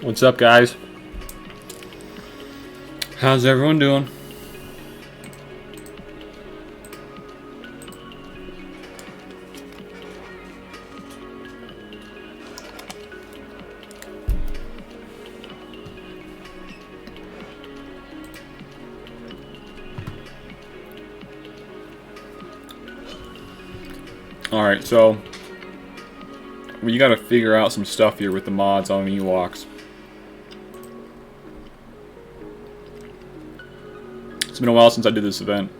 What's up, guys? How's everyone doing? Alright, so we gotta figure out some stuff here with the mods on the Ewoks. It's been a while since I did this event.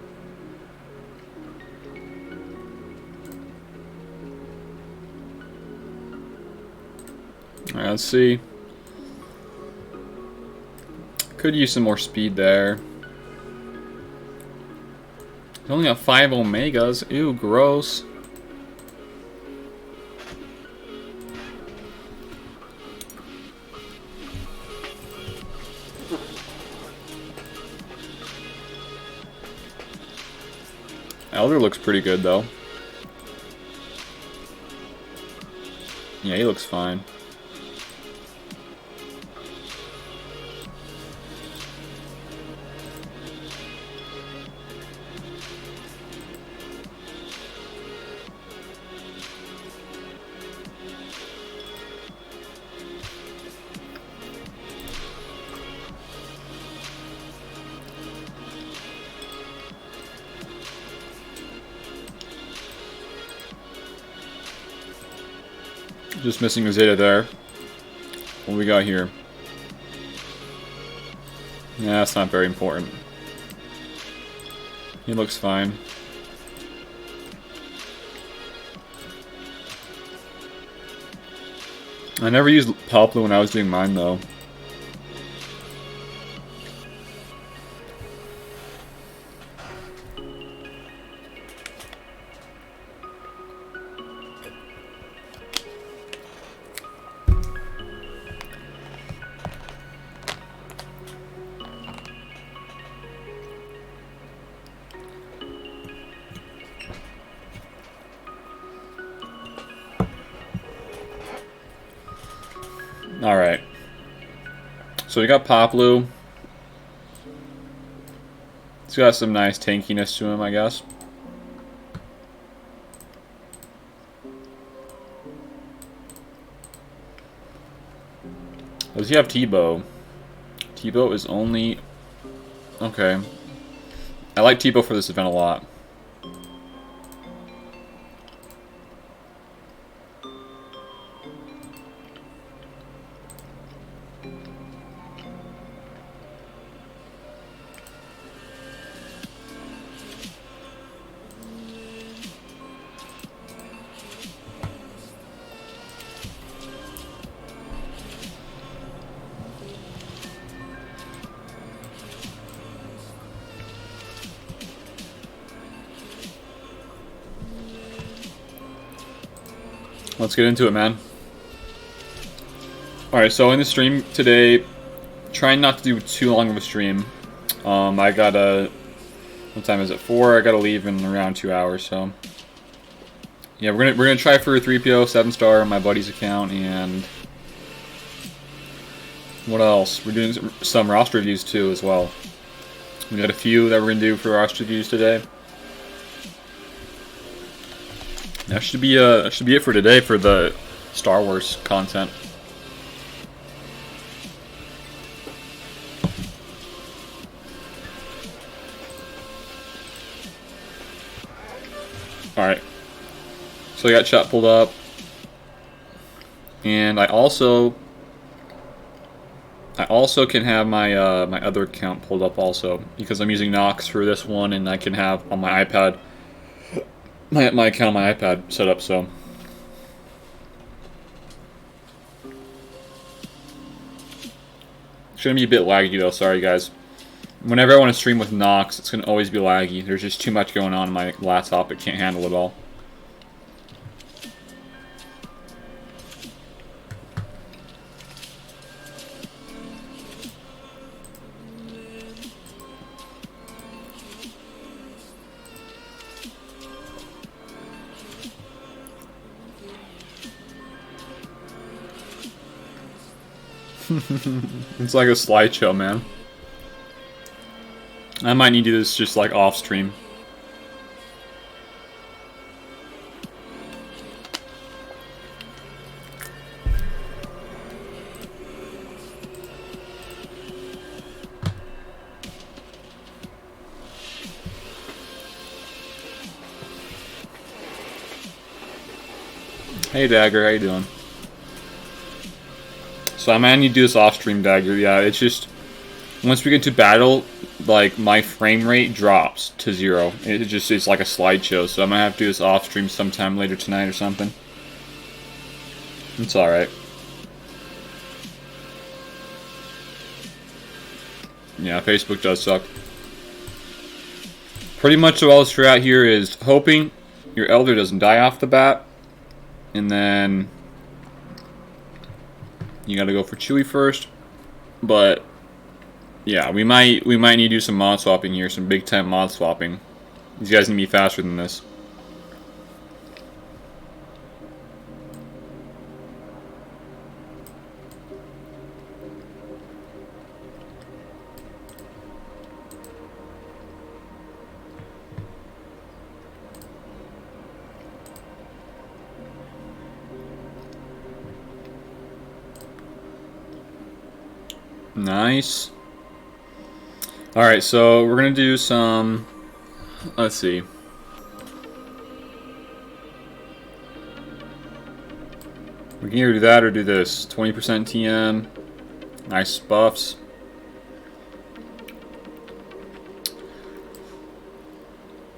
Alright, let's see. Could use some more speed there. It's only got 5 Omegas. Ew, gross. Elder looks pretty good, though. Yeah, he looks fine. Just missing a Zeta there. What we got here? Yeah, that's not very important. He looks fine. I never used Poplar when I was doing mine, though. Alright. So we got Poplu. He's got some nice tankiness to him, I guess. Does he have T-Bow? T-Bow is only... Okay. I like T-Bow for this event a lot. Let's get into it, man. Alright, so in the stream today, trying not to do too long of a stream. I gotta... What time is it? 4? I gotta leave in around 2 hours, so... Yeah, we're gonna try for a C3P0 7-star on my buddy's account, and... What else? We're doing some roster reviews, too, as well. We got a few that we're gonna do for roster reviews today. That should be it for today for the Star Wars content. Alright. So I got chat pulled up. And I also can have my my other account pulled up also, because I'm using Nox for this one, and I can have on my iPad my account on my iPad set up, so. It's gonna be a bit laggy though, sorry guys. Whenever I want to stream with Nox, it's gonna always be laggy. There's just too much going on my laptop, it can't handle it all. It's like a slideshow, man. I might need to do this just like off stream. Hey Dagger, how you doing? So I might need to do this off stream, Dagger. Yeah, it's just once we get to battle, like my frame rate drops to 0. It's like a slideshow, so I might have to do this off stream sometime later tonight or something. It's alright. Yeah, Facebook does suck. Pretty much all this strat here is hoping your Elder doesn't die off the bat, and then you gotta go for Chewy first. But yeah, we might need to do some mod swapping here, some big time mod swapping. These guys need to be faster than this. Nice. Alright, so we're gonna do some, let's see. We can either do that or do this. 20% TM. Nice buffs.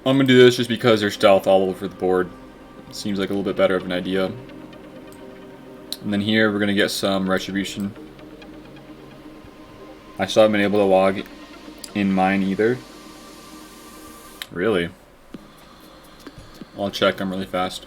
I'm gonna do this just because there's stealth all over the board. It seems like a little bit better of an idea. And then here we're gonna get some retribution. I still haven't been able to log in mine either. Really? I'll check them really fast.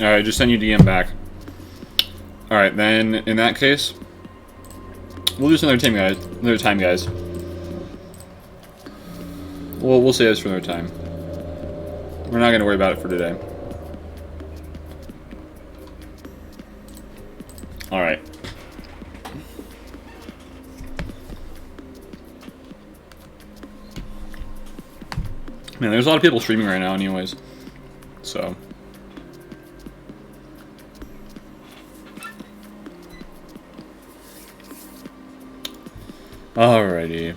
Alright, just send you DM back. Alright, then in that case, we'll do this another time, guys. We'll save this for another time. We're not gonna worry about it for today. Alright. Man, there's a lot of people streaming right now anyways. So alrighty.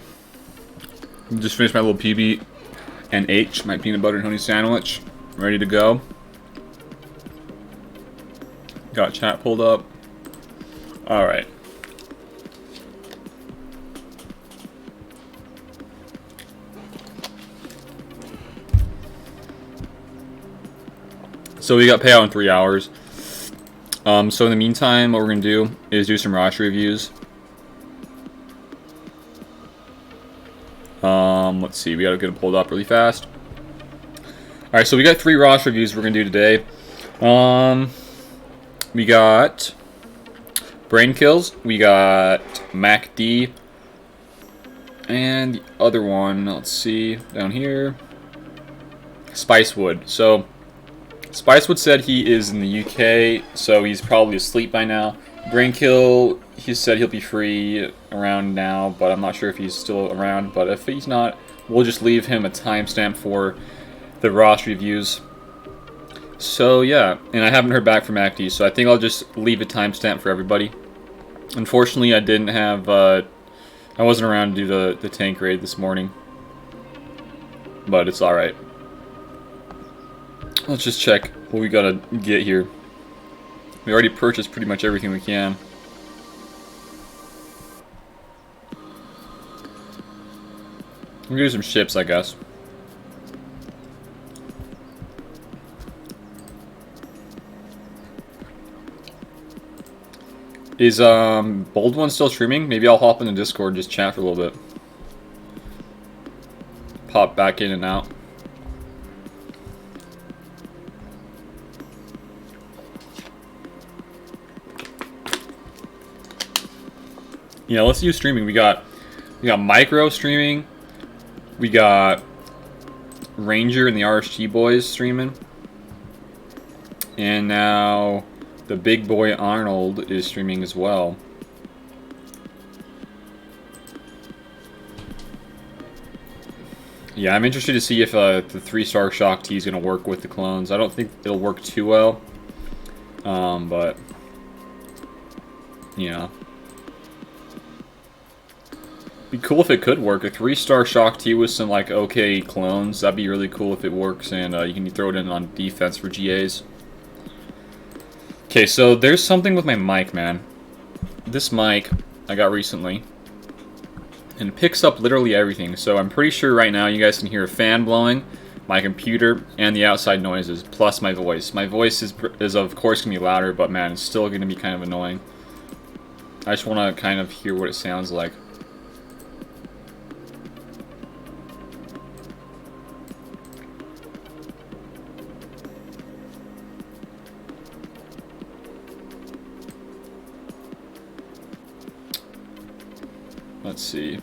Just finished my little PB and H, my peanut butter and honey sandwich. Ready to go. Got chat pulled up. Alright. So we got payout in 3 hours. So in the meantime, what we're going to do is do some roster reviews. Let's see, we gotta get it pulled up really fast. Alright, so we got 3 roster reviews we're gonna do today. We got Brain Kills, we got MacD, and the other one, let's see, down here, Spicewood. So, Spicewood said he is in the UK, so he's probably asleep by now. Brainkill, he said he'll be free around now, but I'm not sure if he's still around. But if he's not, we'll just leave him a timestamp for the roster reviews. So yeah, and I haven't heard back from Acti, so I think I'll just leave a timestamp for everybody. Unfortunately, I didn't have, I wasn't around to do the tank raid this morning, but it's alright. Let's just check what we gotta get here. We already purchased pretty much everything we can. We're gonna do some ships, I guess. Is Bold One still streaming? Maybe I'll hop in the Discord and just chat for a little bit. Pop back in and out. Yeah, let's do streaming. We got Micro streaming. We got Ranger and the RSG boys streaming. And now the big boy Arnold is streaming as well. Yeah, I'm interested to see if the 3-star Shock T is going to work with the clones. I don't think it'll work too well. But, yeah. Be cool if it could work. A 3-star Shock T with some like okay clones. That'd be really cool if it works, and you can throw it in on defense for GAs. Okay, so there's something with my mic, man. This mic I got recently, and it picks up literally everything. So I'm pretty sure right now you guys can hear a fan blowing, my computer, and the outside noises, plus my voice. My voice is of course gonna be louder, but man, it's still gonna be kind of annoying. I just want to kind of hear what it sounds like. Let's see.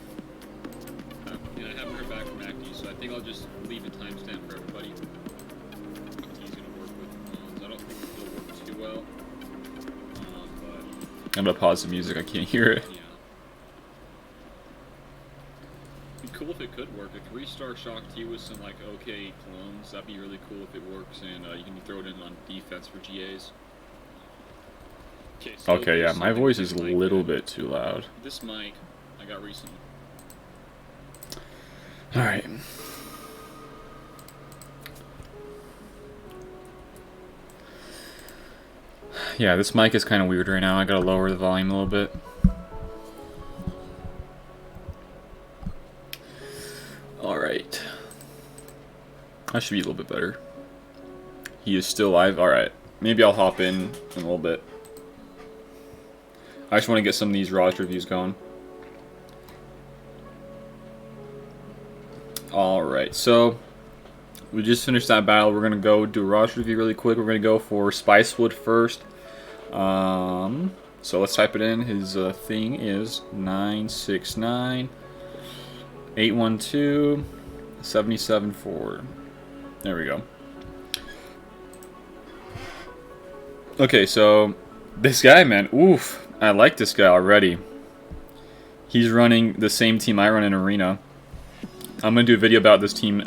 Yeah, I haven't heard back from Acti, so I think I'll just leave a timestamp for everybody. Acti's gonna work with clones. I don't think it'll work too well. But I'm gonna pause the music. I can't hear it. Yeah. Be cool if it could work. A 3-star Shock T with some like okay clones. That'd be really cool if it works, and you can throw it in on defense for GAs. Okay, yeah, my voice is a little bit too loud. This mic I got recently. Alright. Yeah, this mic is kind of weird right now. I gotta lower the volume a little bit. Alright. That should be a little bit better. He is still live? Alright. Maybe I'll hop in a little bit. I just want to get some of these roster reviews going. Alright, so we just finished that battle. We're going to go do a roster review really quick. We're going to go for Spicewood first. So let's type it in. His thing is 969 812 774. There we go. Okay, so this guy, man, oof, I like this guy already. He's running the same team I run in Arena. I'm going to do a video about this team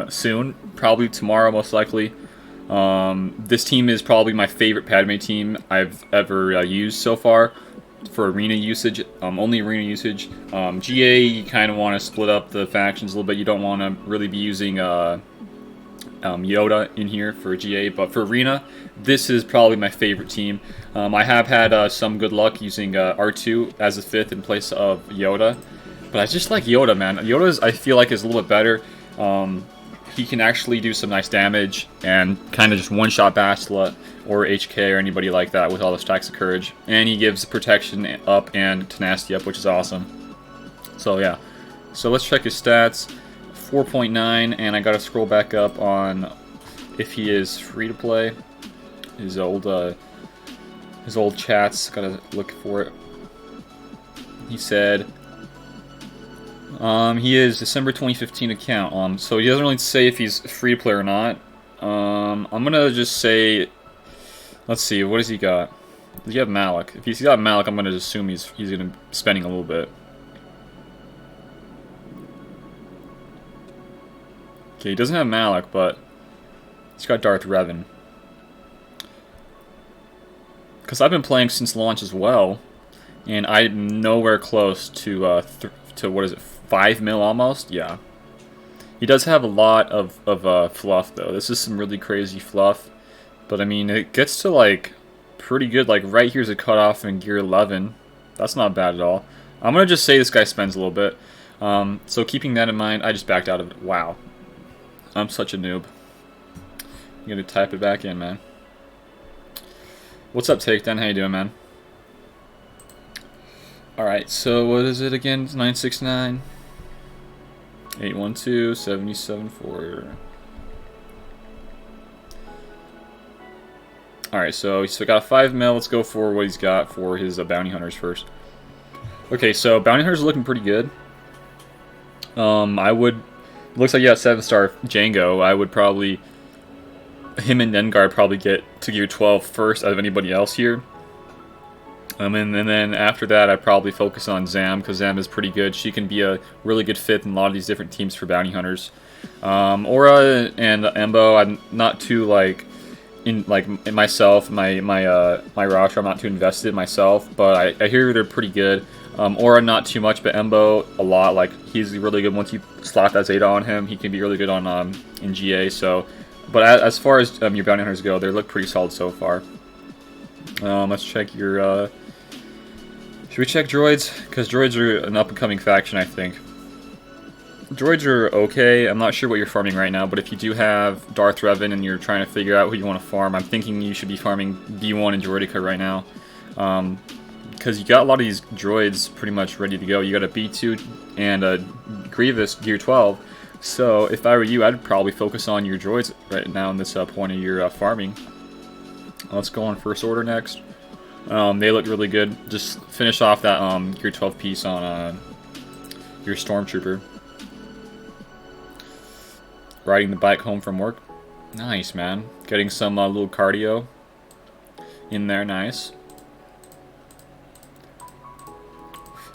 soon, probably tomorrow most likely. This team is probably my favorite Padme team I've ever used so far for Arena usage, only Arena usage. GA, you kind of want to split up the factions a little bit. You don't want to really be using Yoda in here for GA, but for Arena, this is probably my favorite team. I have had some good luck using R2 as a 5th in place of Yoda. But I just like Yoda, man. Yoda's, I feel like, is a little bit better. He can actually do some nice damage and kind of just one-shot Bastila or HK or anybody like that with all the stacks of courage. And he gives protection up and tenacity up, which is awesome. So yeah. So let's check his stats. 4.9, and I gotta scroll back up on if he is free to play. His old chats. Gotta look for it. He said. He is December 2015 account. So he doesn't really say if he's free to play or not. I'm gonna just say, let's see, what has he got? Does he have Malik? If he's got Malik, I'm gonna assume he's gonna be spending a little bit. Okay, he doesn't have Malik, but he's got Darth Revan. Because I've been playing since launch as well, and I'm nowhere close to what is it, 5 mil almost? Yeah. He does have a lot of fluff, though. This is some really crazy fluff. But, I mean, it gets to, like, pretty good. Like, right here's a cutoff in gear 11. That's not bad at all. I'm going to just say this guy spends a little bit. So keeping that in mind, I just backed out of it. Wow. I'm such a noob. I'm going to type it back in, man. What's up, Takedown? How you doing, man? Alright, so what is it again? It's 969. 812 774. Alright, so he's got 5 mil. Let's go for what he's got for his bounty hunters first. Okay, so bounty hunters are looking pretty good. Looks like you got 7-star Django. I would probably, him and Dengar probably get to gear 12 first out of anybody else here. And then after that, I'd probably focus on Zam, because Zam is pretty good. She can be a really good fit in a lot of these different teams for bounty hunters. Aura and Embo, I'm not too in myself, my roster, I'm not too invested in myself, but I hear they're pretty good. Aura not too much, but Embo a lot. Like, he's really good once you slap that Zeta on him. He can be really good on in GA. So, but as far as your bounty hunters go, they look pretty solid so far. Let's check your. Should we check droids? Because droids are an up-and-coming faction, I think. Droids are okay. I'm not sure what you're farming right now, but if you do have Darth Revan and you're trying to figure out who you want to farm, I'm thinking you should be farming B1 and Droidica right now. Because you got a lot of these droids pretty much ready to go. You got a B2 and a Grievous gear 12. So if I were you, I'd probably focus on your droids right now in this point of your farming. Let's go on First Order next. They look really good. Just finish off that gear 12 piece on your Stormtrooper. Riding the bike home from work. Nice, man. Getting some little cardio in there. Nice.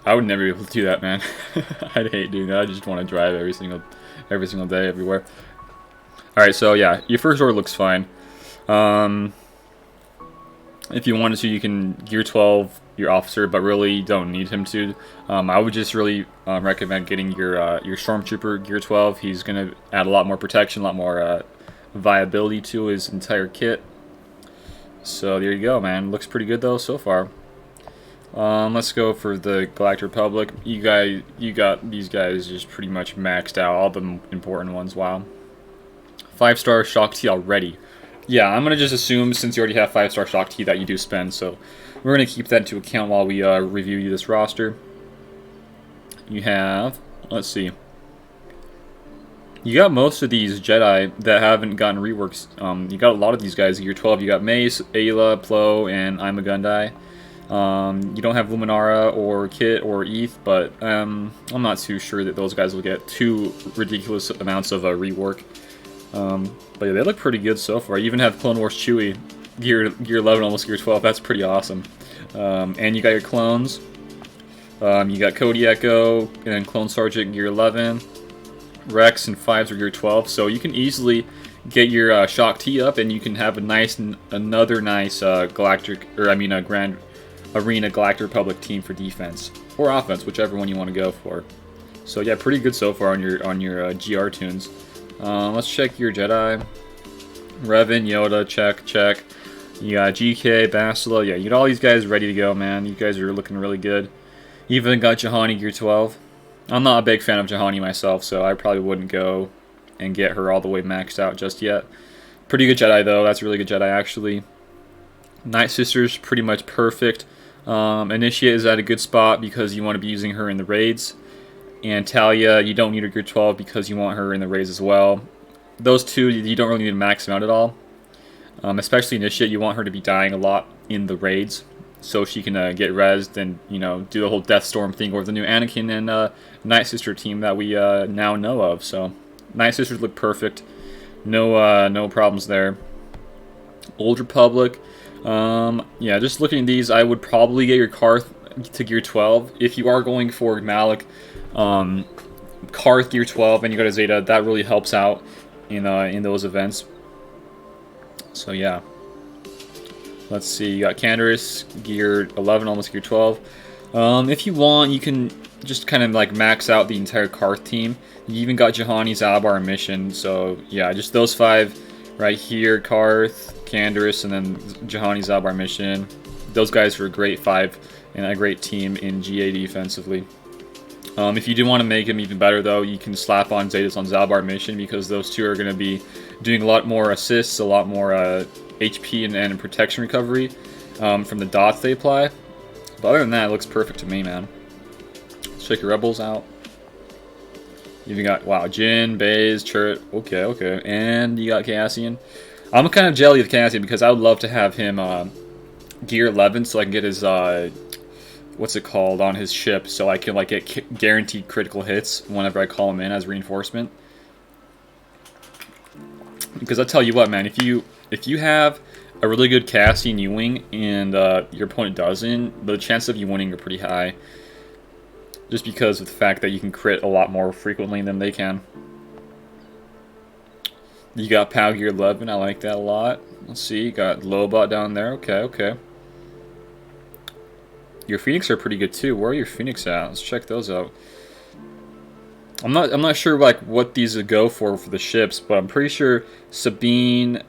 I would never be able to do that, man. I'd hate doing that. I just want to drive every single day, everywhere. Alright, so yeah, your First Order looks fine. If you wanted to, you can gear 12 your officer, but really you don't need him to. I would just really recommend getting your Stormtrooper gear 12. He's going to add a lot more protection, a lot more viability to his entire kit. So there you go, man. Looks pretty good though so far. Let's go for the Galactic Republic. You got these guys just pretty much maxed out, all the important ones. Wow. 5-star Shock T already. Yeah, I'm going to just assume, since you already have 5-star Shock T, that you do spend, so we're going to keep that into account while we review this roster. You have, let's see, you got most of these Jedi that haven't gotten reworks. You got a lot of these guys. Year 12, you got Mace, Ayla, Plo, and Imagundai. You don't have Luminara or Kit or Eth, but I'm not too sure that those guys will get too ridiculous amounts of rework. But yeah, they look pretty good so far. You even have Clone Wars Chewie, gear 11, almost gear 12. That's pretty awesome. And you got your clones. You got Cody Echo and Clone Sergeant gear 11. Rex and 5s are gear 12. So you can easily get your Shock T up, and you can have another nice Grand Arena Galactic Republic team for defense or offense, whichever one you want to go for. So yeah, pretty good so far on your GR tunes. Let's check your Jedi. Revan, Yoda, check. You got GK, Bastila. Yeah, you got all these guys ready to go, man. You guys are looking really good. Even got Juhani gear 12. I'm not a big fan of Juhani myself, so I probably wouldn't go and get her all the way maxed out just yet. Pretty good Jedi, though. That's a really good Jedi, actually. Night Sister's pretty much perfect. Initiate is at a good spot because you want to be using her in the raids. And Talia, you don't need her gear 12 because you want her in the raids as well. Those two, you don't really need to max them out at all. Especially Initiate, you want her to be dying a lot in the raids, so she can get rezzed and, do the whole Death Storm thing, or the new Anakin and Night Sister team that we now know of. So Night Sisters look perfect. No problems there. Old Republic, yeah, just looking at these, I would probably get your Karth to gear 12. If you are going for Malik, Karth gear 12 and you got a Zeta, that really helps out in those events. So yeah, let's see, you got Canderous gear 11, almost gear 12. If you want, you can just kind of like max out the entire Karth team. You even got Juhani, Zalabar, and Mission. So yeah, just those 5 Right here, Karth, Canderous, and then Jahani Zabar Mission. Those guys are a great 5 and a great team in GA defensively. If you do want to make him even better, though, you can slap on Zetas on Zabar Mission, because those two are going to be doing a lot more assists, a lot more HP and protection recovery from the dots they apply. But other than that, it looks perfect to me, man. Let's check your Rebels out. You even got, wow, Jin, Baze, Churret. Okay. And you got Cassian. I'm kind of jelly with Cassian because I would love to have him gear 11 so I can get his, what's it called, on his ship, so I can like get guaranteed critical hits whenever I call him in as reinforcement. Because I'll tell you what, man, if you have a really good Cassian U-Wing and your opponent doesn't, the chances of you winning are pretty high. Just because of the fact that you can crit a lot more frequently than they can. You got POW Gear 11, I like that a lot. Let's see, you got Lobot down there, okay. Your Phoenix are pretty good too. Where are your Phoenix at? Let's check those out. I'm not sure like what these would go for the ships, but I'm pretty sure Sabine,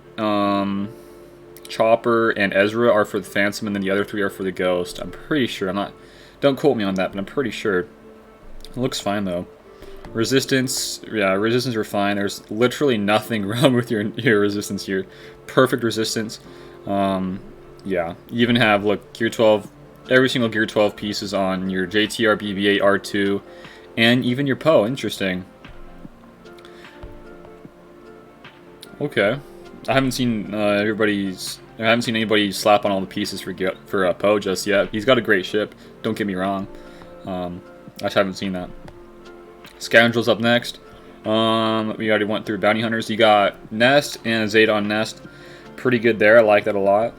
Chopper, and Ezra are for the Phantom, and then the other 3 are for the Ghost. I'm pretty sure. Don't quote me on that, but I'm pretty sure. It looks fine though. Resistance, yeah, resistance are fine. There's literally nothing wrong with your resistance here. Perfect resistance. Yeah, you even have, look, Gear 12. Every single Gear 12 piece is on your JTR, BB-8, R2, and even your Poe. Interesting. Okay, I haven't seen anybody slap on all the pieces for Poe just yet. He's got a great ship. Don't get me wrong. I just haven't seen that. Scoundrels up next. We already went through Bounty Hunters. You got Nest and a Zeta on Nest. Pretty good there. I like that a lot.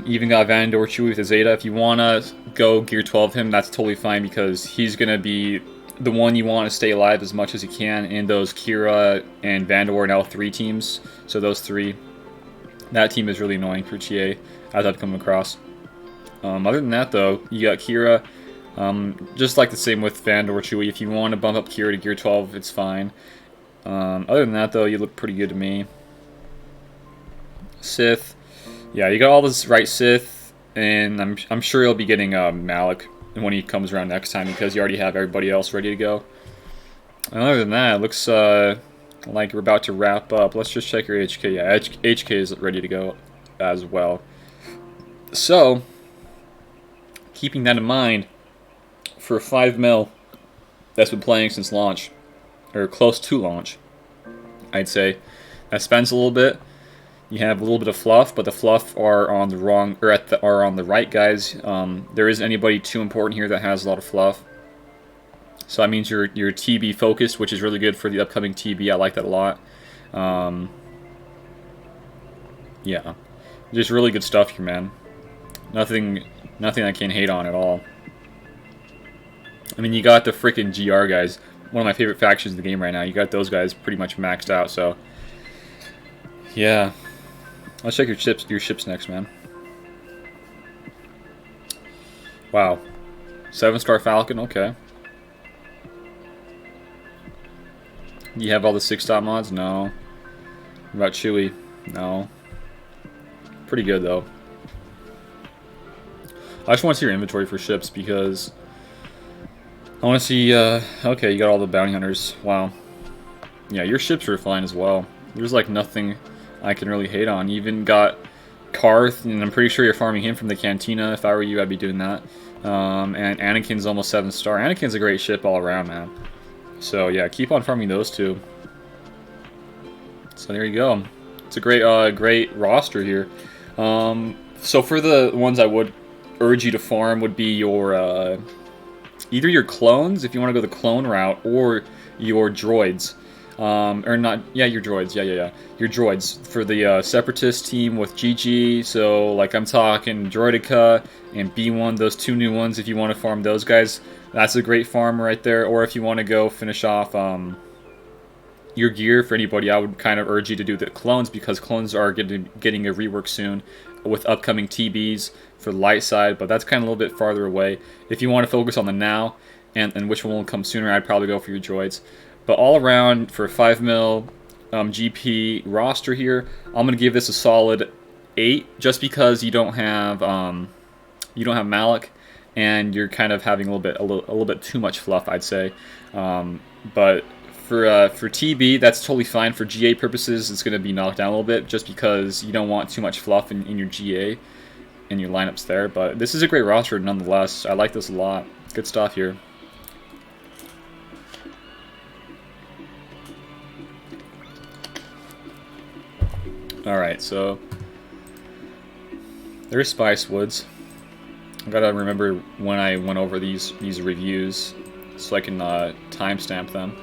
Even got Vandor Chewie with a Zeta. If you want to go Gear 12 him, that's totally fine, because he's going to be the one you want to stay alive as much as he can in those Kira and Vandor and L3 teams. So those 3. That team is really annoying for GA, as I've come across. Other than that, though, you got Kira. Just like the same with Vandor Chewie. If you want to bump up Kira to Gear 12, it's fine. Other than that, though, you look pretty good to me. Sith. Yeah, you got all this right Sith, and I'm sure you'll be getting Malik when he comes around next time, because you already have everybody else ready to go. And other than that, it looks like we're about to wrap up. Let's just check your HK. Yeah, HK is ready to go as well. So, keeping that in mind, for a 5 mil that's been playing since launch, or close to launch, I'd say that spends a little bit. You have a little bit of fluff, but the fluff are on the wrong, or are on the right guys. There isn't anybody too important here that has a lot of fluff. So that means you're TB focused, which is really good for the upcoming TB. I like that a lot. Yeah, just really good stuff here, man. Nothing I can hate on at all. I mean, you got the freaking GR guys, one of my favorite factions in the game right now. You got those guys pretty much maxed out, so yeah. Let's check your ships next, man. Wow. 7-star Falcon, okay. You have all the 6-stop mods? No. What about Chewie? No. Pretty good, though. I just want to see your inventory for ships, because I want to see, okay, you got all the bounty hunters. Wow. Yeah, your ships are fine as well. There's, like, nothing I can really hate on. You even got Karth, and I'm pretty sure you're farming him from the Cantina. If I were you, I'd be doing that. And Anakin's almost 7-star. Anakin's a great ship all around, man. So, yeah, keep on farming those two. So, there you go. It's a great roster here. So, for the ones I would urge you to farm would be your, either your clones, if you want to go the clone route, or your droids. Or not, yeah, your droids, yeah. Your droids for the Separatist team with GG, so, like, I'm talking Droidica and B1, those 2 new ones, if you want to farm those guys, that's a great farm right there. Or if you want to go finish off your gear for anybody, I would kind of urge you to do the clones, because clones are getting a rework soon with upcoming TBs for the light side, but that's kind of a little bit farther away. If you want to focus on the now, and which one will come sooner, I'd probably go for your droids. But all around, for 5 mil, GP roster here, I'm gonna give this a solid 8, just because you don't have Malik, and you're kind of having a little bit too much fluff, I'd say. But for TB, that's totally fine. For GA purposes, it's going to be knocked down a little bit, just because you don't want too much fluff in your GA and your lineups there. But this is a great roster nonetheless. I like this a lot. Good stuff here. Alright, so there's Spice Woods. I gotta remember when I went over these reviews so I can timestamp them.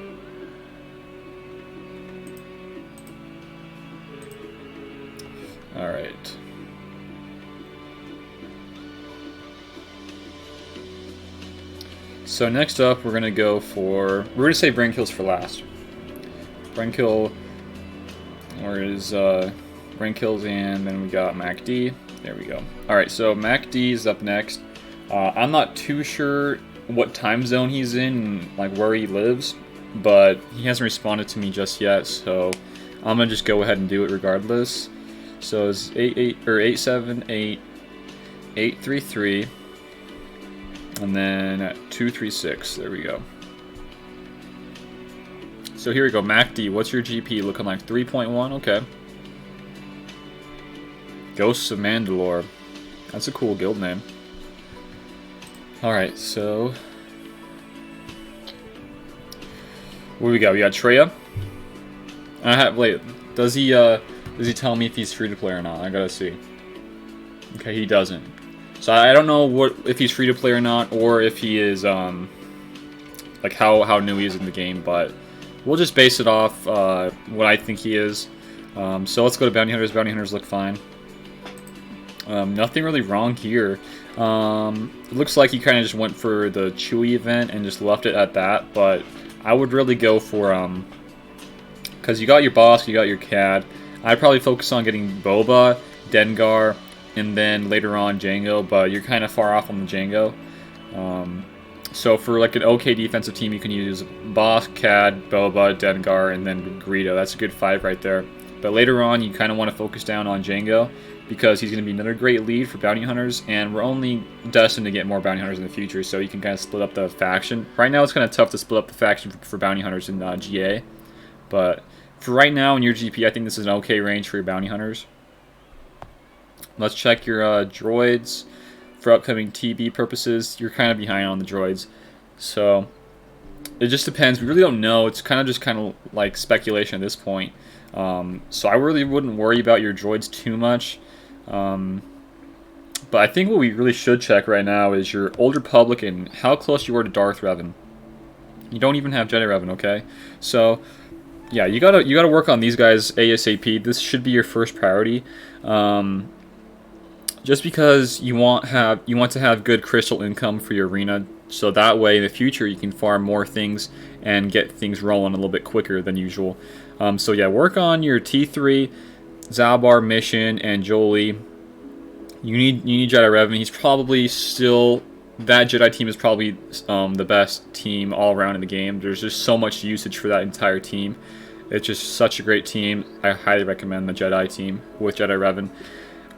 Alright. So next up, we're gonna say brain kills for last. Brain kill, where is brain kills, and then we got MacD. There we go. Alright, so MacD is up next. I'm not too sure what time zone he's in, like where he lives, but he hasn't responded to me just yet, so I'm gonna just go ahead and do it regardless. So it's 878 833 and then 236. There we go. So here we go. MacD, what's your GP looking like? 3.1. Okay. Ghosts of Mandalore. That's a cool guild name. Alright, so what do we got? We got Treya. Wait, does he tell me if he's free to play or not? I gotta see. Okay, he doesn't. So I don't know if he's free to play or not, or if he is like how new he is in the game, but we'll just base it off what I think he is. So let's go to Bounty Hunters. Bounty Hunters look fine. Nothing really wrong here. It looks like he kind of just went for the Chewie event and just left it at that, but I would really go for, because you got your boss, you got your CAD. I'd probably focus on getting Boba, Dengar, and then later on Jango, but you're kind of far off on the Jango. So for like an okay defensive team, you can use Boss, CAD, Boba, Dengar, and then Greedo. That's a good 5 right there. But later on, you kind of want to focus down on Jango, because he's going to be another great lead for bounty hunters, and we're only destined to get more bounty hunters in the future, so you can kind of split up the faction. Right now, it's kind of tough to split up the faction for bounty hunters in GA, but for right now in your GP, I think this is an okay range for your bounty hunters. Let's check your droids for upcoming TB purposes. You're kind of behind on the droids, so it just depends. We really don't know. It's kind of like speculation at this point. So I really wouldn't worry about your droids too much. But I think what we really should check right now is your Old Republic and how close you are to Darth Revan. You don't even have Jedi Revan, okay? So yeah, you gotta work on these guys ASAP. This should be your first priority. Just because you want to have good crystal income for your arena, so that way in the future you can farm more things and get things rolling a little bit quicker than usual. So yeah, work on your T3, Zalbar, Mission, and Jolie. You need Jedi Revan. He's probably still, that Jedi team is probably the best team all around in the game. There's just so much usage for that entire team. It's just such a great team. I highly recommend the Jedi team with Jedi Revan.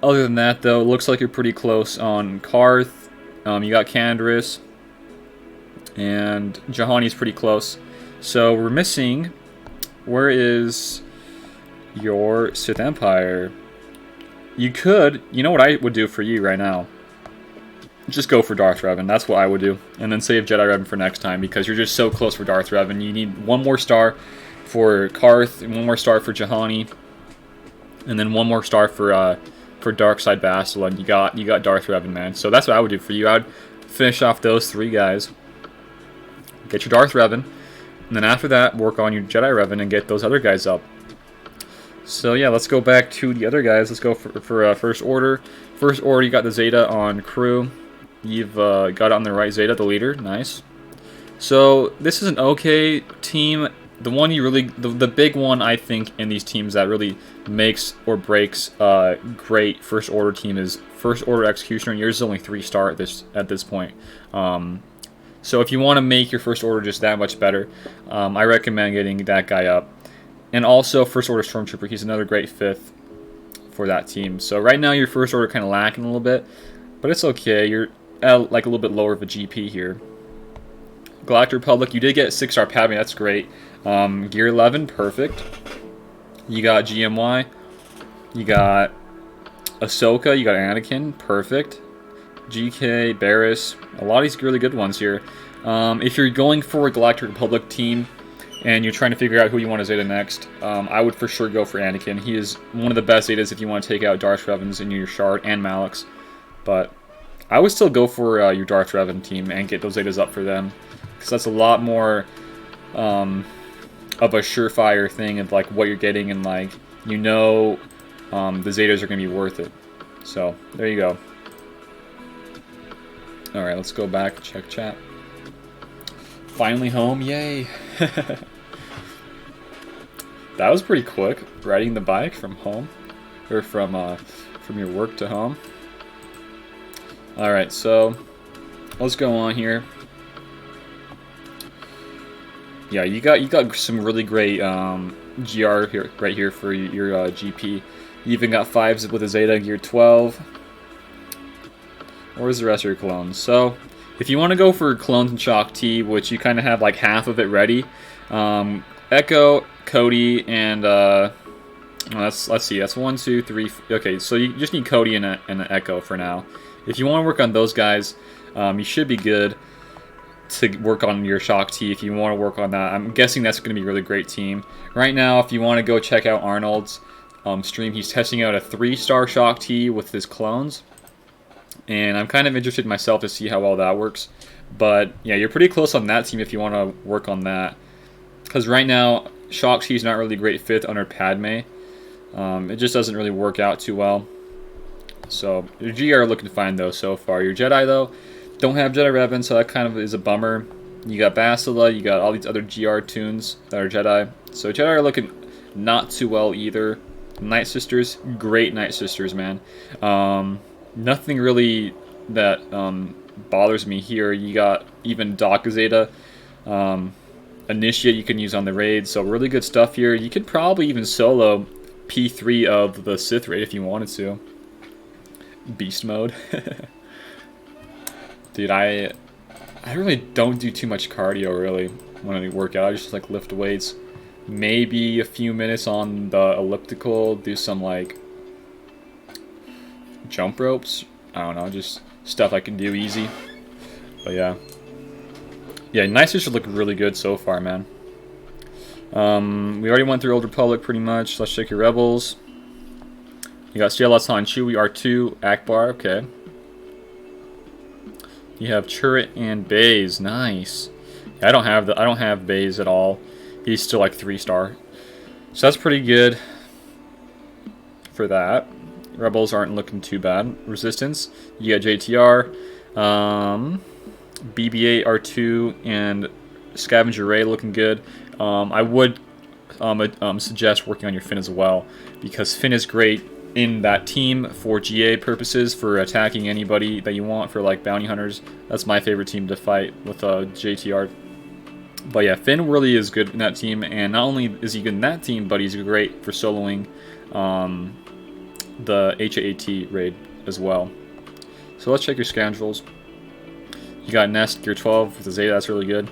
Other than that, though, it looks like you're pretty close on Karth. You got Canderous, and Jahani's pretty close. So we're missing. Where is your Sith Empire? You know what I would do for you right now? Just go for Darth Revan. That's what I would do. And then save Jedi Revan for next time, because you're just so close for Darth Revan. You need one more star for Karth, and one more star for Jahani, and then one more star for Darkside Bastila, and you got Darth Revan, man. So that's what I would do for you. I'd finish off those 3 guys. Get your Darth Revan, and then after that, work on your Jedi Revan and get those other guys up. So yeah, let's go back to the other guys. Let's go for First Order. First Order, you got the Zeta on crew. You've got it on the right, Zeta, the leader. Nice. So this is an okay team. The one the big one I think in these teams that really makes or breaks a great First Order team is First Order Executioner. Yours is only 3-star at this point. So if you want to make your First Order just that much better, I recommend getting that guy up. And also First Order Stormtrooper. He's another great 5th for that team. So right now your First Order kind of lacking a little bit, but it's okay. You're at like a little bit lower of a GP here. Galactic Republic, you did get 6-star Padme. That's great. Gear 11, perfect. You got GMY. You got Ahsoka. You got Anakin, perfect. GK, Barriss. A lot of these really good ones here. If you're going for a Galactic Republic team and you're trying to figure out who you want to Zeta next, I would for sure go for Anakin. He is one of the best Zetas if you want to take out Darth Revan's in your Shard and Malix. But I would still go for your Darth Revan team and get those Zetas up for them, because that's a lot more of a surefire thing of like what you're getting, and like the Zetas are going to be worth it. So there you go. All right, let's go back, check chat. Finally home, yay! That was pretty quick, riding the bike from home, or from your work to home. All right, so let's go on here. Yeah, you got some really great GR here, right here for your GP. You even got 5s with a Zeta Gear 12. Where's the rest of your clones? So, if you want to go for clones and Shock T, which you kind of have like half of it ready, Echo, Cody, and let's see, that's 1, 2, 3. Okay, so you just need Cody and an Echo for now. If you want to work on those guys, you should be good to work on your Shock T if you want to work on that. I'm guessing that's going to be a really great team. Right now, if you want to go check out Arnold's stream, he's testing out a 3-star Shock T with his clones. And I'm kind of interested myself to see how well that works. But yeah, you're pretty close on that team if you want to work on that. Because right now, Shock T is not really a great 5th under Padme. It just doesn't really work out too well. So your GR are looking fine though so far. Your Jedi though don't have Jedi Revan, so that kind of is a bummer. You got Bastila, you got all these other GR tunes that are Jedi. So Jedi are looking not too well either. Night Sisters, great Night Sisters, man. Nothing really that bothers me here. You got even Daka Zeta, Initiate you can use on the raid, so really good stuff here. You could probably even solo P3 of the Sith raid if you wanted to. Beast mode. Dude, I really don't do too much cardio really when I work out. I just like lift weights. Maybe a few minutes on the elliptical, do some like jump ropes. I don't know, just stuff I can do easy. But yeah. Yeah, Nicer should look really good so far, man. We already went through Old Republic pretty much. Let's check your Rebels. You got CLS Han, Chewie, R2, Akbar, okay. You have Chirrut and Baze, nice. Yeah, I don't have Baze at all. He's still like 3-star. So that's pretty good for that. Rebels aren't looking too bad. Resistance, you got JTR, BB-8, R2, and Scavenger Ray looking good. I would suggest working on your Finn as well, because Finn is great in that team for GA purposes, for attacking anybody that you want, for like bounty hunters. That's my favorite team to fight with JTR. But yeah, Finn really is good in that team, and not only is he good in that team, but he's great for soloing the HAAT raid as well. So let's check your scoundrels. You got Nest Gear 12 with the Zeta, that's really good.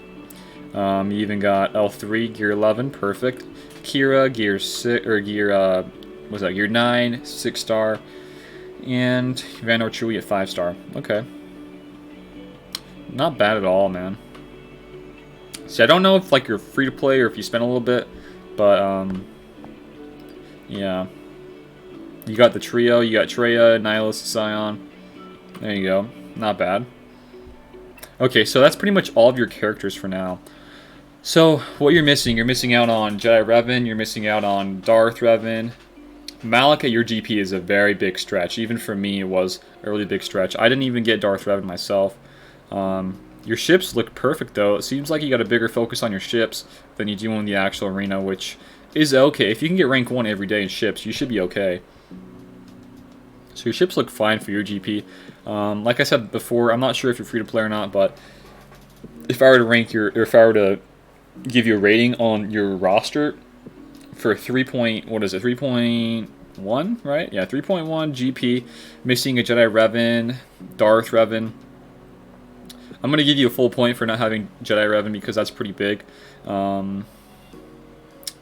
You even got L3 Gear 11, perfect. Kira Gear 6 or Gear what's that? Gear 9, 6-star, and Vandor Chewie at 5-star. Okay, not bad at all, man. See, I don't know if like you're free to play or if you spend a little bit, but yeah. You got the trio. You got Traya, Nihilus, Scion. There you go. Not bad. Okay, so that's pretty much all of your characters for now. So, what you're missing out on Jedi Revan, you're missing out on Darth Revan. Malak at your GP is a very big stretch. Even for me, it was a really big stretch. I didn't even get Darth Revan myself. Your ships look perfect, though. It seems like you got a bigger focus on your ships than you do in the actual arena, which is okay. If you can get rank 1 every day in ships, you should be okay. So your ships look fine for your GP. Like I said before, I'm not sure if you're free to play or not, but if I were to rank your, or if I were to give you a rating on your roster for 3 point, what is it, 3.1, right? Yeah, 3.1 GP, missing a Jedi Revan, Darth Revan. I'm going to give you a full point for not having Jedi Revan because that's pretty big. Darth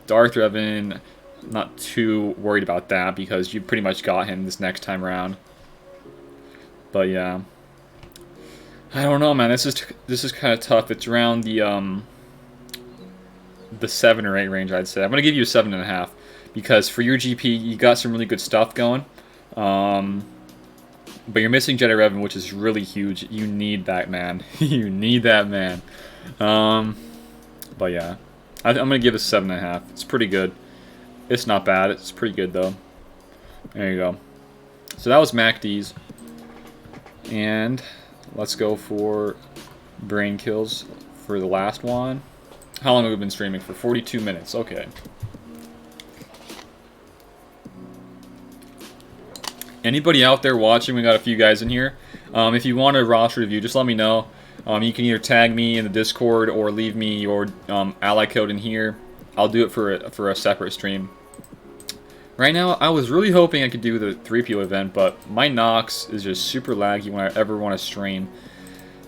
Revan, not too worried about that because you pretty much got him this next time around. But yeah, I don't know, man. This is kind of tough. It's around the 7 or 8 range, I'd say. I'm gonna give you a 7.5 because for your GP, you got some really good stuff going. But you're missing Jedi Revan, which is really huge. You need that, man. You need that, man. But yeah, I'm gonna give it a 7.5. It's pretty good. It's not bad. It's pretty good though. There you go. So that was MacD's, and let's go for brain kills for the last one. How long have we been streaming for? 42 minutes. Okay. Anybody out there watching? We got a few guys in here. If you want a roster review, just let me know. You can either tag me in the Discord or leave me your ally code in here. I'll do it for a separate stream. Right now, I was really hoping I could do the 3PO event, but my Nox is just super laggy when I ever want to stream.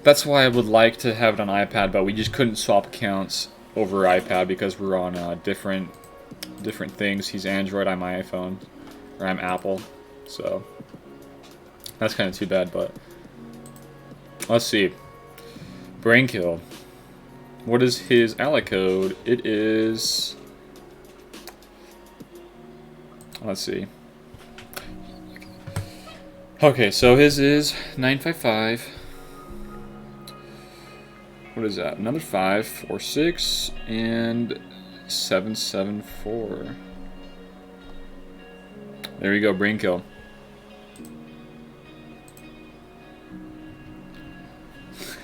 That's why I would like to have it on iPad, but we just couldn't swap accounts over iPad because we're on different things. He's Android, I'm iPhone, or I'm Apple. So that's kind of too bad, but let's see. Brain kill. What is his ally code? It is, let's see. Okay, so his is 955. What is that? Another 546 and 774. There you go, brain kill.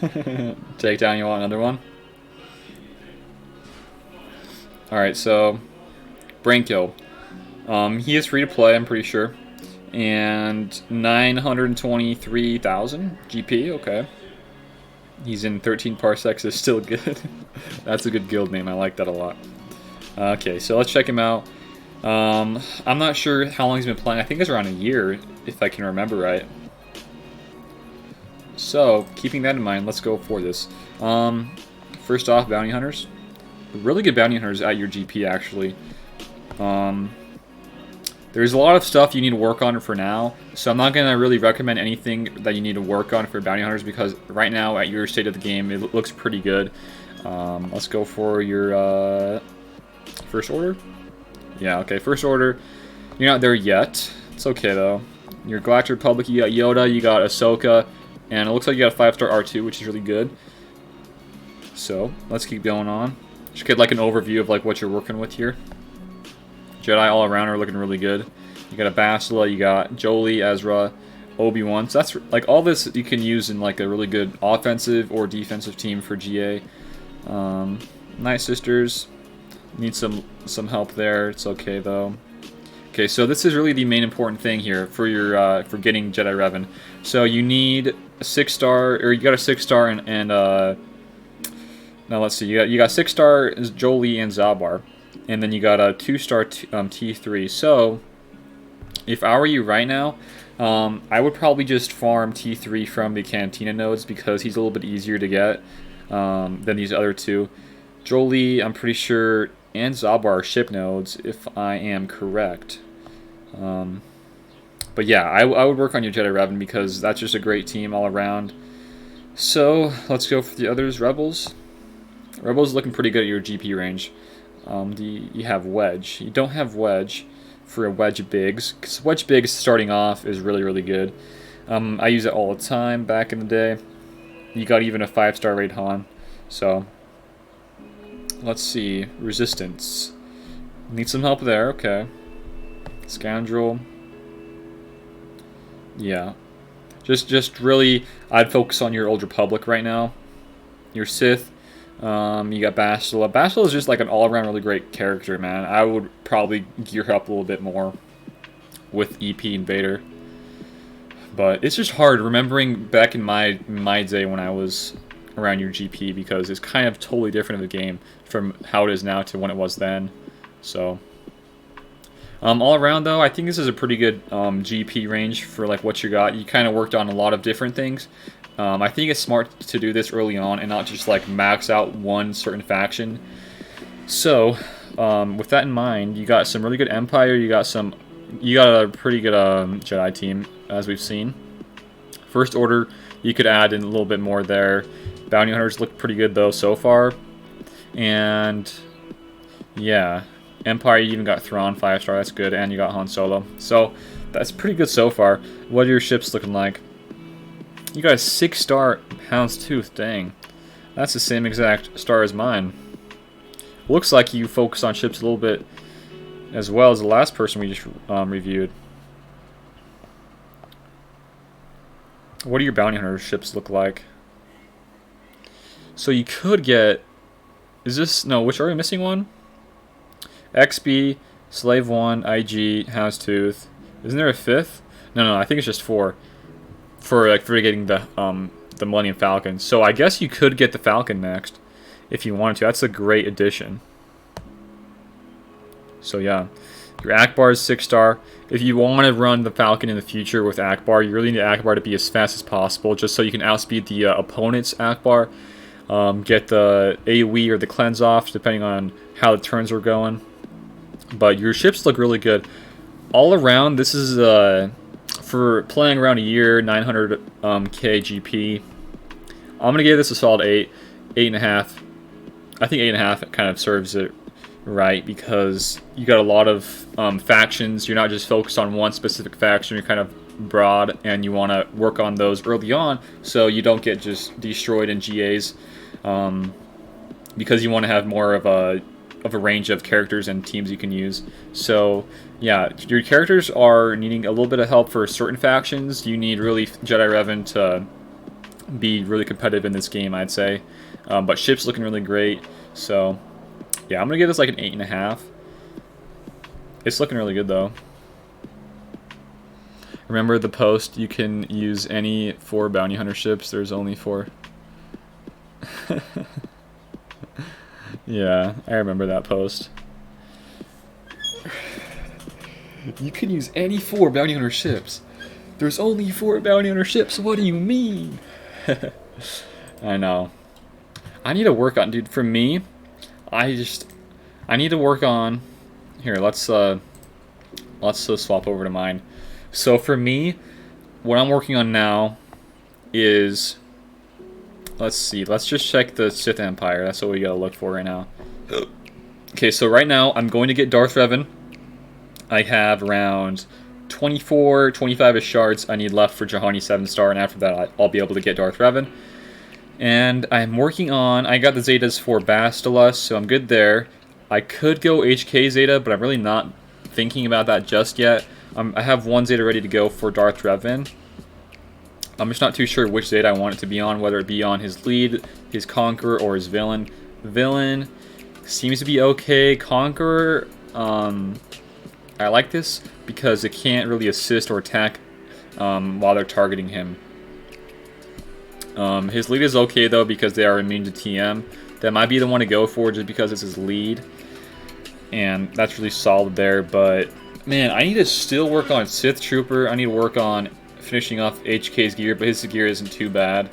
Takedown, you want another one? Alright, so brain kill. He is free to play, I'm pretty sure. And 923,000 GP, okay. He's in 13 parsecs, is still good. That's a good guild name, I like that a lot. Okay, so let's check him out. I'm not sure how long he's been playing. I think it's around a year, if I can remember right. So, keeping that in mind, let's go for this. First off, bounty hunters. Really good bounty hunters at your GP, actually. There's a lot of stuff you need to work on for now, so I'm not going to really recommend anything that you need to work on for bounty hunters because right now, at your state of the game, it looks pretty good. Let's go for your first order. Yeah, okay, first order. You're not there yet. It's okay, though. Your Galactic Republic, you got Yoda, you got Ahsoka, and it looks like you got a 5-star R2, which is really good. So, let's keep going on. Just get like an overview of like what you're working with here. Jedi all around are looking really good. You got a Bastila, you got Jolie, Ezra, Obi-Wan. So that's like all this you can use in like a really good offensive or defensive team for GA. Night Sisters. Need some help there. It's okay though. Okay, so this is really the main important thing here for your for getting Jedi Revan. So you need a 6-star, or you got a 6-star and now let's see, you got 6-star Jolie and Zabar, and then you got a 2-star T3. So if I were you right now, I would probably just farm T3 from the Cantina nodes because he's a little bit easier to get than these other two. Jolie, I'm pretty sure, and Zabar are ship nodes, if I am correct. But yeah, I would work on your Jedi Revan because that's just a great team all around. So, let's go for the others. Rebels. Rebels looking pretty good at your GP range. You have Wedge. You don't have Wedge for a Wedge Biggs, because Wedge Biggs starting off is really, really good. I use it all the time back in the day. You got even a 5-star Raid Han. So, let's see. Resistance. Need some help there, okay. Scoundrel. Yeah. Just really, I'd focus on your Old Republic right now. Your Sith. You got Bastila. Bastila is just like an all-around really great character, man. I would probably gear her up a little bit more with EP and Vader. But it's just hard remembering back in my day when I was around your GP because it's kind of totally different of the game from how it is now to when it was then. So, All around though, I think this is a pretty good GP range for like what you got. You kind of worked on a lot of different things. I think it's smart to do this early on and not just like max out one certain faction. So, with that in mind, you got some really good Empire. You got a pretty good Jedi team, as we've seen. First Order, you could add in a little bit more there. Bounty Hunters look pretty good though so far. And yeah, Empire, you even got Thrawn 5-star. That's good, and you got Han Solo. So that's pretty good so far. What are your ships looking like? You got a 6-star Houndstooth. Dang, that's the same exact star as mine. Looks like you focus on ships a little bit as well as the last person we just reviewed. What do your bounty hunter ships look like? So you could get... Is this... No, which are we missing one? XB, Slave 1, IG, Houndstooth. Isn't there a 5th? No, I think it's just 4. For getting the Millennium Falcon. So I guess you could get the Falcon next if you wanted to. That's a great addition. So yeah, your Akbar is 6-star. If you want to run the Falcon in the future with Akbar, you really need Akbar to be as fast as possible, just so you can outspeed the opponent's Akbar. Get the AoE or the cleanse off, depending on how the turns are going. But your ships look really good. All around, this is for playing around a year, 900k GP. I'm going to give this a solid 8, 8.5. I think 8.5 kind of serves it right, because you got a lot of factions. You're not just focused on one specific faction. You're kind of broad, and you want to work on those early on so you don't get just destroyed in GAs, because you want to have more of a range of characters and teams you can use. So yeah, your characters are needing a little bit of help for certain factions. You need really Jedi Revan to be really competitive in this game, I'd say. But ships looking really great. So yeah, I'm gonna give this like an 8.5. It's looking really good though. Remember the post, you can use any 4 bounty hunter ships. There's only 4. Yeah, I remember that post. You can use any 4 bounty hunter ships. There's only 4 bounty hunter ships. What do you mean? I know. I need to work on, dude. For me, I need to work on. Here, let's swap over to mine. So for me, what I'm working on now is, let's see. Let's just check the Sith Empire. That's what we gotta look for right now. Okay, so right now I'm going to get Darth Revan. I have around 24, 25-ish shards I need left for Juhani 7-star, and after that I'll be able to get Darth Revan. And I'm working on... I got the Zetas for Bastila, so I'm good there. I could go HK Zeta, but I'm really not thinking about that just yet. I have one Zeta ready to go for Darth Revan. I'm just not too sure which Zeta I want it to be on, whether it be on his lead, his Conqueror, or his Villain. Villain seems to be okay. Conqueror, I like this because it can't really assist or attack while they're targeting him. His lead is okay though because they are immune to TM. That might be the one to go for just because it's his lead, and that's really solid there. But man, I need to still work on Sith Trooper. I need to work on finishing off HK's gear, but his gear isn't too bad.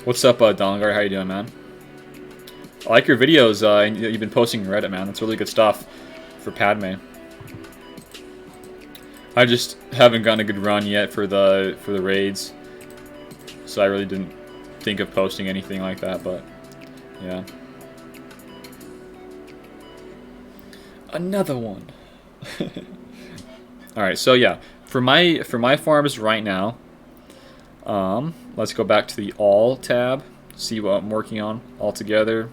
What's up, Dongar? How you doing, man? I like your videos. You've been posting on Reddit, man. That's really good stuff for Padme. I just haven't gotten a good run yet for the raids, so I really didn't think of posting anything like that. But yeah, another one. All right, so yeah, for my farms right now, let's go back to the all tab, see what I'm working on all together.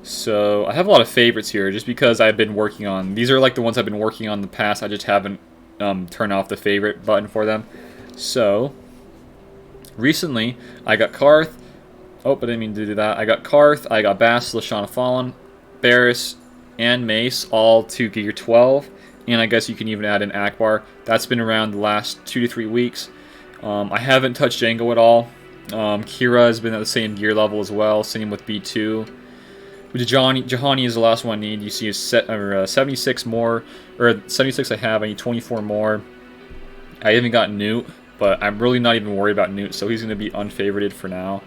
So I have a lot of favorites here just because I've been working on, these are like the ones I've been working on in the past. I just haven't turned off the favorite button for them. So recently I got Karth. Oh, but I didn't mean to do that. I got Karth, I got Bastila, Shauna Fallen, Barriss, and Mace, all to gear 12. And I guess you can even add in Akbar. That's been around the last 2 to 3 weeks. I haven't touched Django at all. Kira has been at the same gear level as well. Same with B2. Jahani is the last one I need. You see 76 more, or 76 I have. I need 24 more. I haven't got Newt, but I'm really not even worried about Newt, so he's going to be unfavorited for now.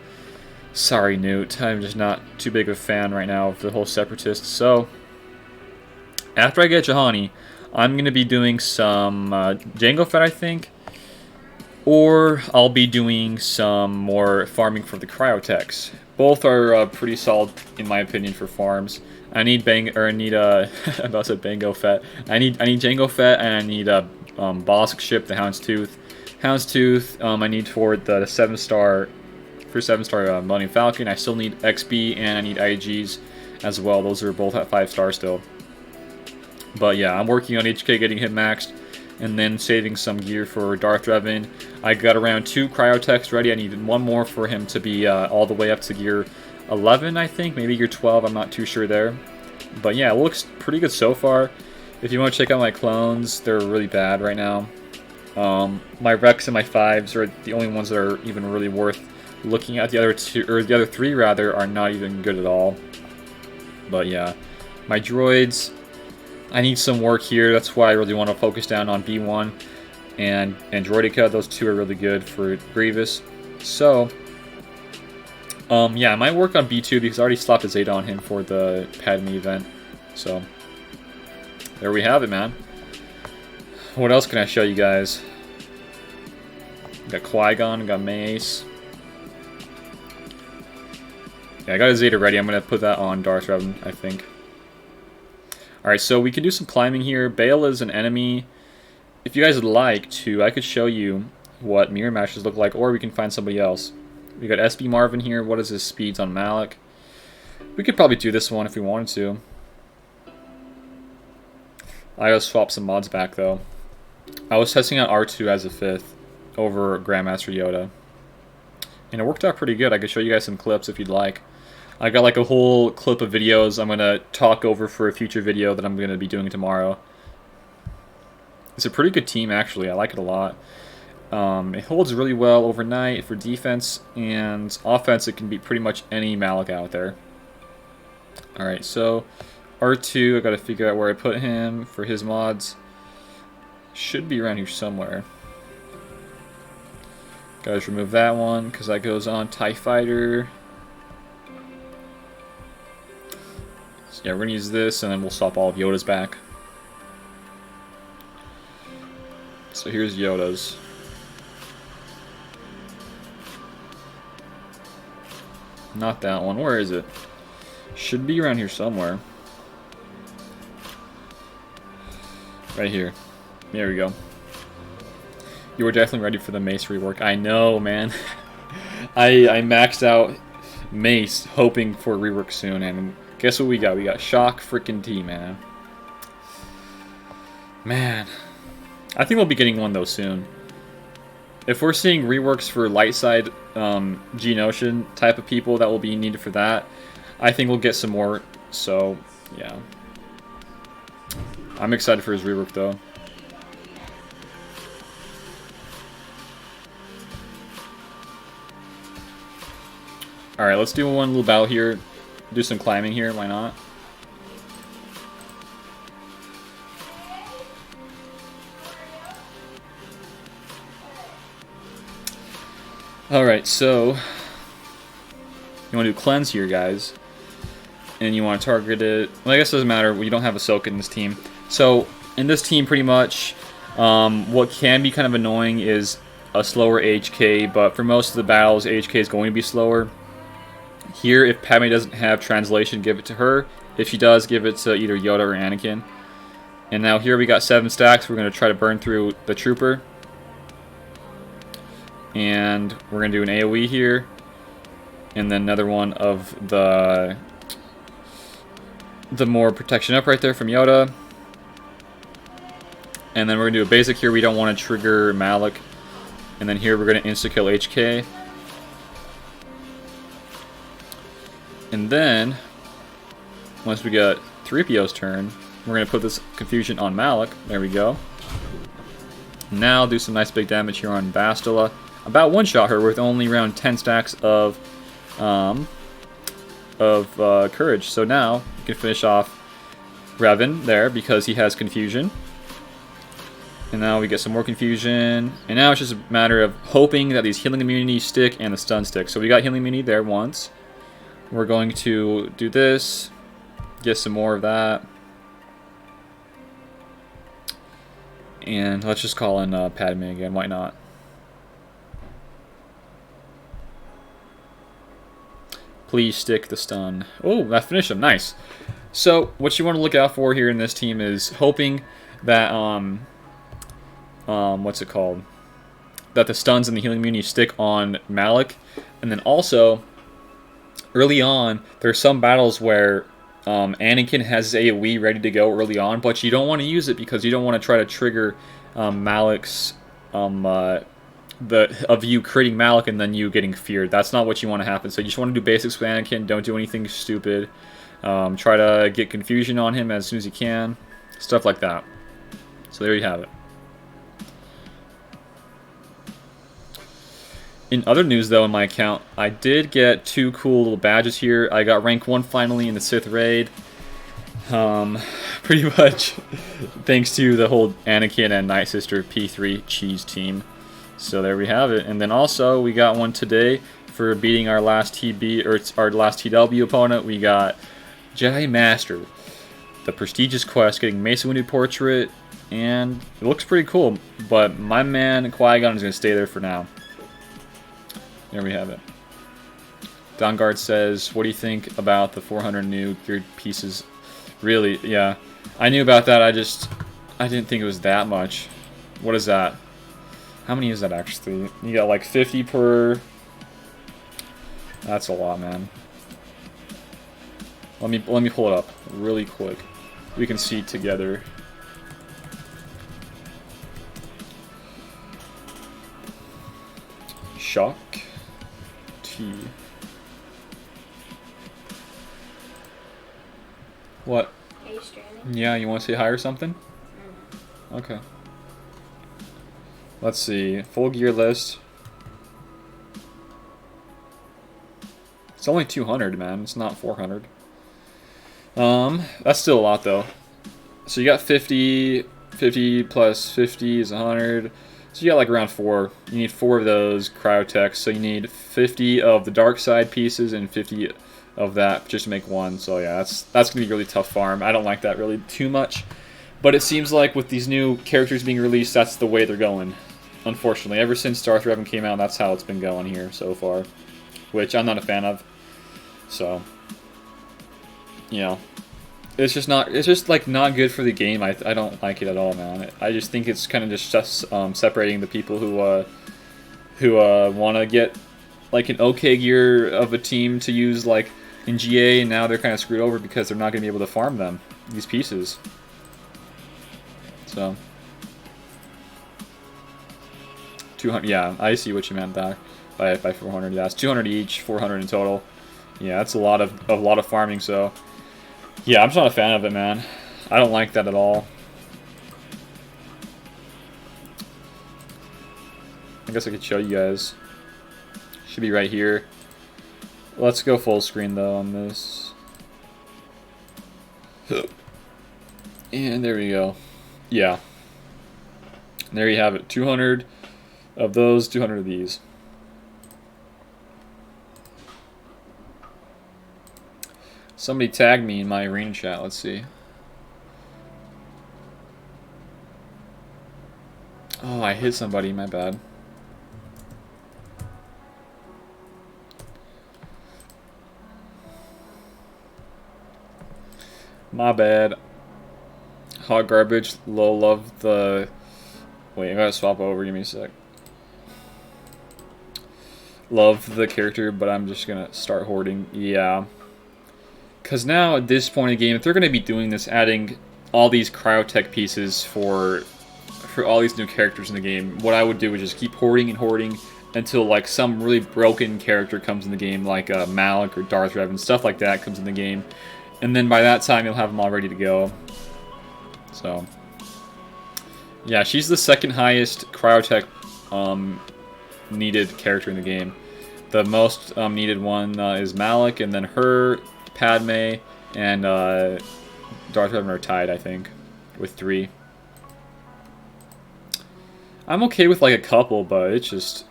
Sorry, Newt. I'm just not too big of a fan right now of the whole Separatist. So, after I get Jahani, I'm going to be doing some Jango Fett, I think. Or I'll be doing some more farming for the Cryotechs. Both are pretty solid, in my opinion, for farms. I need I about to say Bango Fett. I need Jango Fett, and I need Bosk ship, the Houndstooth. I need for the 7-star, Millennium Falcon. I still need XB, and I need IGs as well. Those are both at 5-star still. But yeah, I'm working on HK getting him maxed, and then saving some gear for Darth Revan. I got around 2 Cryotechs ready. I needed 1 more for him to be all the way up to gear 11, I think. Maybe gear 12, I'm not too sure there. But yeah, it looks pretty good so far. If you want to check out my clones, they're really bad right now. My Rex and my 5s are the only ones that are even really worth looking at. The other 3 rather, are not even good at all. But yeah, my droids, I need some work here. That's why I really want to focus down on B1 and Droideka. Those 2 are really good for Grievous. So, yeah, I might work on B2 because I already slapped a Zeta on him for the Padme event. So, there we have it, man. What else can I show you guys? Got Qui-Gon, got Mace. Yeah, I got a Zeta ready. I'm going to put that on Darth Revan, I think. Alright, so we can do some climbing here. Bail is an enemy. If you guys would like to, I could show you what mirror matches look like, or we can find somebody else. We got SB Marvin here. What is his speeds on Malak? We could probably do this one if we wanted to. I gotta swap some mods back, though. I was testing out R2 as a 5th over Grandmaster Yoda, and it worked out pretty good. I could show you guys some clips if you'd like. I got like a whole clip of videos I'm going to talk over for a future video that I'm going to be doing tomorrow. It's a pretty good team, actually. I like it a lot. It holds really well overnight for defense, and offense it can beat pretty much any Malak out there. Alright, so R2, I got to figure out where I put him for his mods. Should be around here somewhere. Guys, remove that one because that goes on TIE Fighter. Yeah, we're going to use this, and then we'll swap all of Yoda's back. So here's Yoda's. Not that one. Where is it? Should be around here somewhere. Right here. There we go. You were definitely ready for the Mace rework. I know, man. I maxed out Mace hoping for a rework soon, and guess what we got? We got Shock freaking T, man. Man. I think we'll be getting one, though, soon. If we're seeing reworks for light side Geonosian type of people that will be needed for that, I think we'll get some more. So, yeah. I'm excited for his rework, though. Alright, let's do one little battle here. Do some climbing here, why not? Alright, so you want to do cleanse here, guys. And you want to target it. Well, I guess it doesn't matter. You don't have Ahsoka in this team. So, in this team, pretty much, what can be kind of annoying is a slower HK, but for most of the battles, HK is going to be slower. Here, if Padme doesn't have translation, give it to her. If she does, give it to either Yoda or Anakin. And now here we got 7 stacks. We're going to try to burn through the Trooper. And we're going to do an AoE here. And then another one of the more protection up right there from Yoda. And then we're going to do a basic here. We don't want to trigger Malak. And then here we're going to insta-kill HK. And then, once we got 3PO's turn, we're going to put this confusion on Malak. There we go. Now do some nice big damage here on Bastila. about one-shot her with only around 10 stacks of courage. So now you can finish off Revan there because he has confusion. And now we get some more confusion. And now it's just a matter of hoping that these healing immunities stick and the stun stick. So we got healing immunity there once. We're going to do this. Get some more of that. And let's just call in Padme again. Why not? Please stick the stun. Oh, that finished him. Nice. So what you want to look out for here in this team is hoping that what's it called? That the stuns and the healing immunity stick on Malik. And then also, early on, there's some battles where Anakin has his AoE ready to go early on, but you don't want to use it because you don't want to try to trigger Malik's of you creating Malik and then you getting feared. That's not what you want to happen. So you just want to do basics with Anakin. Don't do anything stupid. Try to get confusion on him as soon as you can. Stuff like that. So there you have it. In other news, though, in my account, I did get 2 cool little badges here. I got rank 1 finally in the Sith raid. Pretty much thanks to the whole Anakin and Night Sister P3 cheese team. So there we have it. And then also, we got one today for beating our last TB, or our last TW opponent. We got Jedi Master, the prestigious quest, getting Mace Windu Portrait, and it looks pretty cool. But my man Qui-Gon is going to stay there for now. There we have it. Dawnguard says, what do you think about the 400 new geared pieces? Really, yeah. I knew about that, I didn't think it was that much. What is that? How many is that actually? You got like 50 per... That's a lot, man. Let me pull it up really quick. We can see together. Shock. T. What? Are you streaming? Yeah, you want to say hi or something? Mm-hmm. Okay. Let's see. Full gear list. It's only 200, man. It's not 400. That's still a lot, though. So you got 50. 50 plus 50 is 100. So you got like around 4. You need 4 of those cryotechs. So you need 50 of the dark side pieces and 50 of that just to make 1. So yeah, that's gonna be a really tough farm. I don't like that really too much. But it seems like with these new characters being released, that's the way they're going. Unfortunately, ever since Darth Revan came out, that's how it's been going here so far, which I'm not a fan of. So, you know, it's just like not good for the game. I don't like it at all, man. I just think it's kind of just separating the people who want to get like an okay gear of a team to use like in GA, and now they're kind of screwed over because they're not going to be able to farm these pieces. So 200, yeah, I see what you meant there by 400. Yeah, it's 200 each, 400 in total. Yeah, that's a lot of farming. So yeah, I'm just not a fan of it, man. I don't like that at all. I guess I could show you guys. Should be right here. Let's go full screen though on this. And there we go. Yeah. There you have it. 200 of those, 200 of these. Somebody tagged me in my arena chat. Let's see. Oh, I hit somebody. My bad. My bad. Hot garbage. Low love the... Wait, I gotta swap over. Give me a sec. Love the character, but I'm just gonna start hoarding. Yeah. Because now, at this point in the game, if they're gonna be doing this, adding all these cryotech pieces for all these new characters in the game, what I would do is just keep hoarding and hoarding until like some really broken character comes in the game, like Malik or Darth Revan, stuff like that comes in the game. And then by that time, you'll have them all ready to go. So, yeah, she's the second highest cryotech needed character in the game. The most needed one is Malik, and then her, Padme, and Darth Revan are tied, I think, with 3. I'm okay with like a couple, but it's just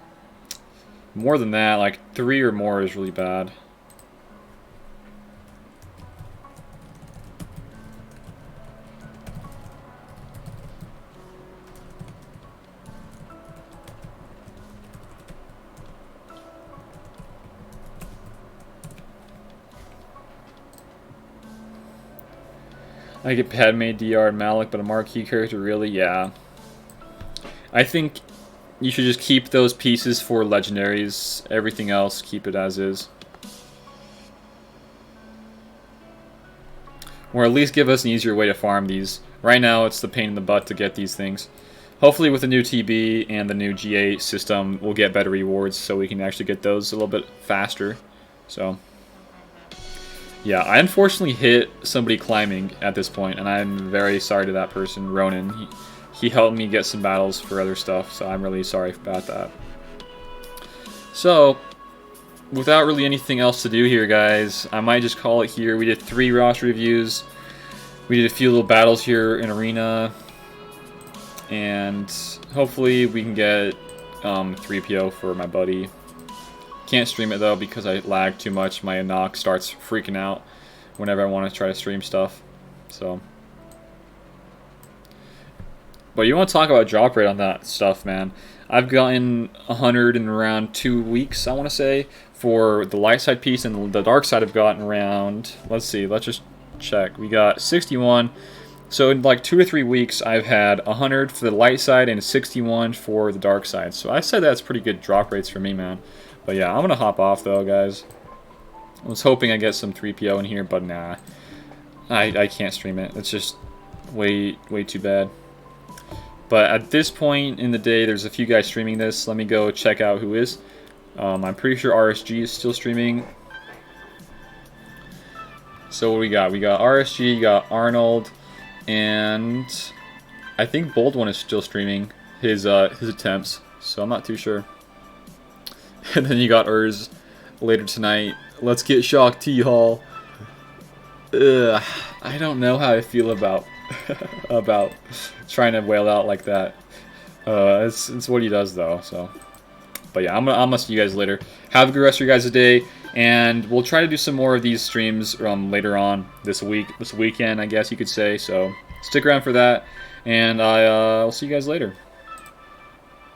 more than that. Like 3 or more is really bad. I get Padme, DR, and Malik, but a marquee character, really? Yeah. I think you should just keep those pieces for legendaries. Everything else, keep it as is. Or at least give us an easier way to farm these. Right now, it's the pain in the butt to get these things. Hopefully with the new TB and the new G8 system, we'll get better rewards so we can actually get those a little bit faster. So... yeah, I unfortunately hit somebody climbing at this point, and I'm very sorry to that person, Ronan. He helped me get some battles for other stuff, so I'm really sorry about that. So, without really anything else to do here, guys, I might just call it here. We did 3 roster reviews. We did a few little battles here in Arena. And hopefully we can get 3PO for my buddy. Can't stream it though because I lag too much. My knock starts freaking out whenever I want to try to stream stuff. So, but you want to talk about drop rate on that stuff, man? I've gotten 100 in around 2 weeks, I want to say, for the light side piece, and the dark side I've gotten around. Let's see. Let's just check. We got 61. So in like 2 or 3 weeks, I've had 100 for the light side and 61 for the dark side. So I said that's pretty good drop rates for me, man. But yeah, I'm going to hop off though, guys. I was hoping I get some 3PO in here, but nah. I can't stream it. It's just way too bad. But at this point in the day, there's a few guys streaming this. Let me go check out who is. I'm pretty sure RSG is still streaming. So what do we got? We got RSG, you got Arnold, and I think Bold One is still streaming his attempts. So I'm not too sure. And then you got Urz later tonight. Let's get shocked, T-Hall. I don't know how I feel about about trying to wail out like that. It's what he does though. So, but yeah, I'm gonna see you guys later. Have a good rest of your guys' day, and we'll try to do some more of these streams later on this weekend, I guess you could say. So stick around for that, and I'll see you guys later.